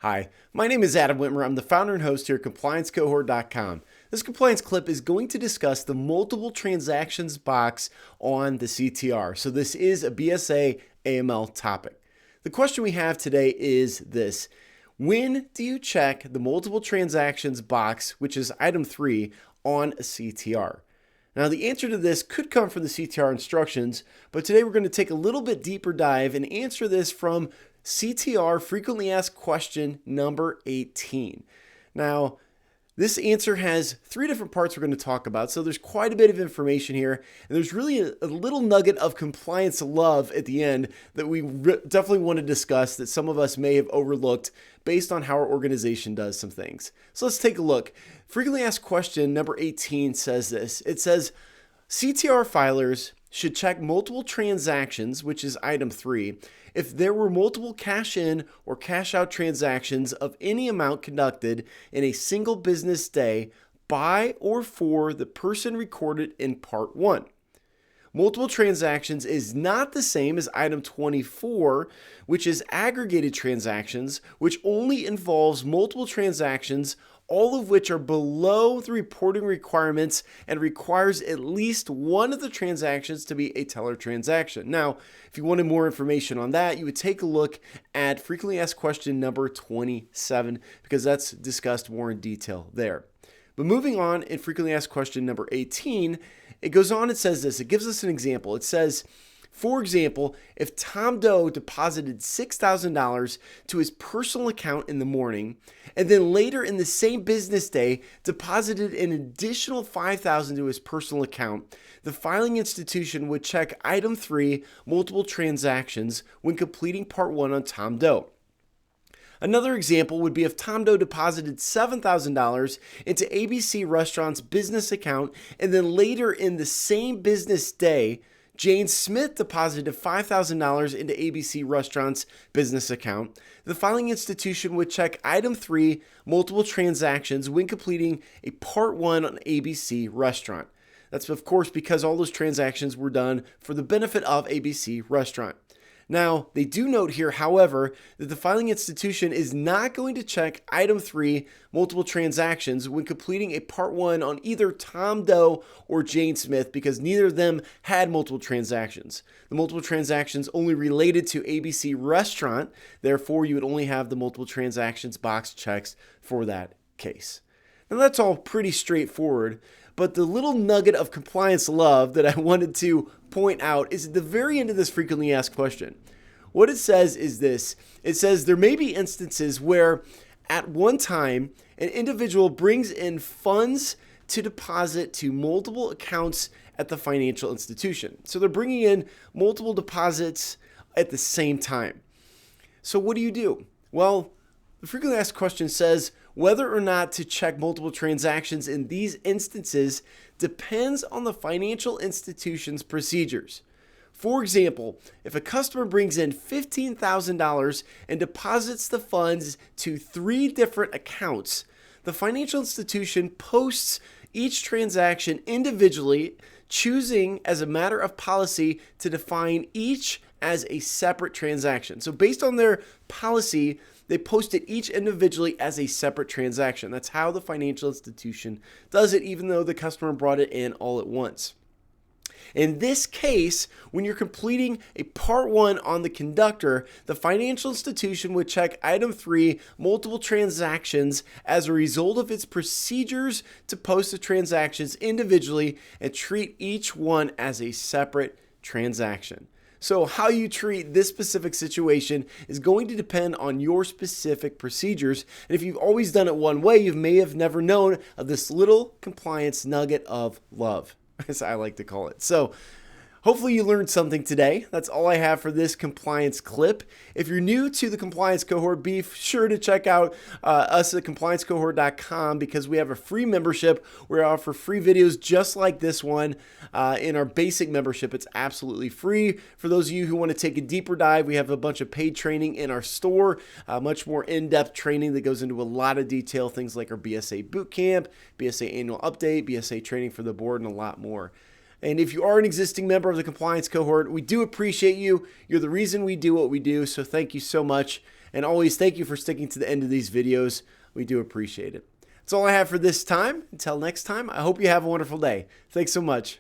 Hi, my name is Adam Whitmer. I'm the founder and host here at ComplianceCohort.com. This compliance clip is going to discuss the multiple transactions box on the CTR. So this is a BSA AML topic. The question we have today is this: when do you check the multiple transactions box, which is item 3, on a CTR? Now, the answer to this could come from the CTR instructions, but today we're going to take a little bit deeper dive and answer this from CTR frequently asked question number 18. Now, this answer has 3 different parts we're going to talk about, so there's quite a bit of information here, and there's really a little nugget of compliance love at the end that we definitely want to discuss that some of us may have overlooked based on how our organization does some things. So let's take a look. Frequently asked question number 18 says this. It says, CTR filers should check multiple transactions, which is item 3, if there were multiple cash in or cash out transactions of any amount conducted in a single business day by or for the person recorded in part 1. Multiple transactions is not the same as item 24, which is aggregated transactions, which only involves multiple transactions, all of which are below the reporting requirements and requires at least one of the transactions to be a teller transaction. Now, if you wanted more information on that, you would take a look at frequently asked question number 27, because that's discussed more in detail there. But moving on, in frequently asked question number 18, it goes on and says this. It gives us an example. It says, for example, if Tom Doe deposited $6,000 to his personal account in the morning, and then later in the same business day deposited an additional $5,000 to his personal account, the filing institution would check item 3, multiple transactions, when completing part 1 on Tom Doe. Another example would be if Tom Doe deposited $7,000 into ABC Restaurant's business account, and then later in the same business day, Jane Smith deposited $5,000 into ABC Restaurant's business account. The filing institution would check item 3, multiple transactions, when completing a part 1 on ABC Restaurant. That's, of course, because all those transactions were done for the benefit of ABC Restaurant. Now, they do note here, however, that the filing institution is not going to check item 3, multiple transactions, when completing a part 1 on either Tom Doe or Jane Smith, because neither of them had multiple transactions. The multiple transactions only related to ABC Restaurant, therefore you would only have the multiple transactions box checked for that case. Now, that's all pretty straightforward, but the little nugget of compliance love that I wanted to point out is at the very end of this frequently asked question. What it says is this. It says there may be instances where at one time an individual brings in funds to deposit to multiple accounts at the financial institution. So they're bringing in multiple deposits at the same time. So what do? Well, the frequently asked question says whether or not to check multiple transactions in these instances depends on the financial institution's procedures. For example, if a customer brings in $15,000 and deposits the funds to 3 different accounts, the financial institution posts each transaction individually, choosing as a matter of policy to define each as a separate transaction. So based on their policy, they post it each individually as a separate transaction. That's how the financial institution does it, even though the customer brought it in all at once. In this case, when you're completing a part 1 on the conductor, the financial institution would check item 3, multiple transactions, as a result of its procedures to post the transactions individually and treat each one as a separate transaction. So how you treat this specific situation is going to depend on your specific procedures. And if you've always done it one way, you may have never known of this little compliance nugget of love, as I like to call it. So hopefully you learned something today. That's all I have for this compliance clip. If you're new to the compliance cohort, be sure to check out us at ComplianceCohort.com, because we have a free membership where we offer free videos just like this one. In our basic membership, it's absolutely free. For those of you who want to take a deeper dive, we have a bunch of paid training in our store, much more in-depth training that goes into a lot of detail, things like our BSA bootcamp, BSA annual update, BSA training for the board, and a lot more. And if you are an existing member of the compliance cohort, we do appreciate you. You're the reason we do what we do. So thank you so much. And always thank you for sticking to the end of these videos. We do appreciate it. That's all I have for this time. Until next time, I hope you have a wonderful day. Thanks so much.